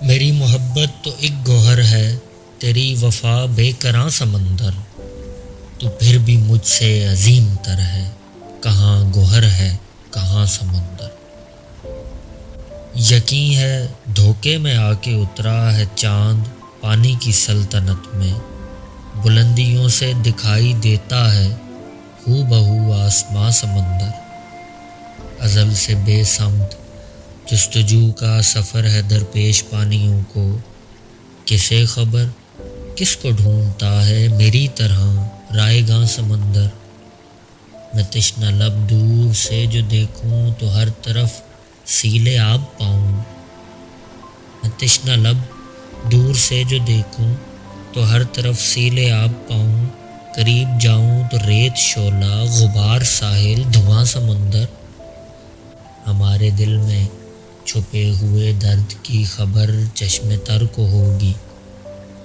میری محبت تو ایک گوہر ہے، تیری وفا بے کراں سمندر، تو پھر بھی مجھ سے عظیم تر ہے، کہاں گوہر ہے کہاں سمندر۔ یقین ہے دھوکے میں آ کے اترا ہے چاند پانی کی سلطنت میں، بلندیوں سے دکھائی دیتا ہے ہو بہو آسماں سمندر۔ ازل سے بے سمت جستجو کا سفر ہے درپیش پانیوں کو، کسے خبر کس کو ڈھونڈتا ہے میری طرح رائے گاں سمندر۔ میں تشنہ لب دور سے جو دیکھوں تو ہر طرف سیلِ آب پاؤں، میں تشنہ لب دور سے جو دیکھوں تو ہر طرف سیلِ آب پاؤں، قریب جاؤں تو ریت شعلہ غبار ساحل دھواں سمندر۔ ہمارے دل میں چھپے ہوئے درد کی خبر چشم تر کو ہوگی،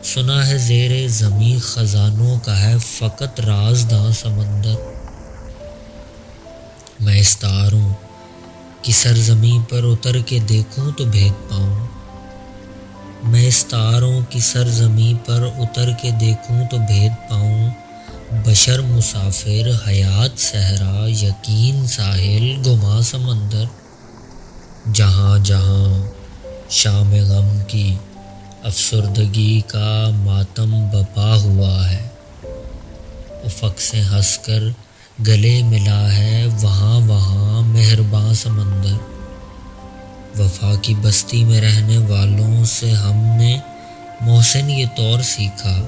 سنا ہے زیر زمیں خزانوں کا ہے فقط رازداں سمندر۔ میں اس تاروں کی سرزمیں پر اتر کے دیکھوں تو بھید پاؤں، میں اس تاروں کی سرزمیں پر اتر کے دیکھوں تو بھید پاؤں، بشر مسافر حیات صحرا یقین ساحل گماں سمندر۔ جہاں جہاں شام غم کی افسردگی کا ماتم بپا ہوا ہے، افق سے ہنس کر گلے ملا ہے وہاں وہاں مہرباں سمندر۔ وفا کی بستی میں رہنے والوں سے ہم نے محسن یہ طور سیکھا،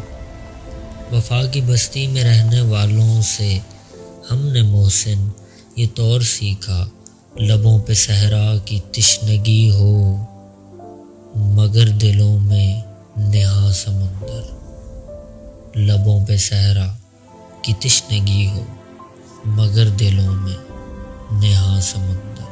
وفا کی بستی میں رہنے والوں سے ہم نے محسن یہ طور سیکھا، لبوں پہ صحرا کی تشنگی ہو مگر دلوں میں نہاں سمندر۔ لبوں پہ صحرا کی تشنگی ہو مگر دلوں میں نہاں سمندر۔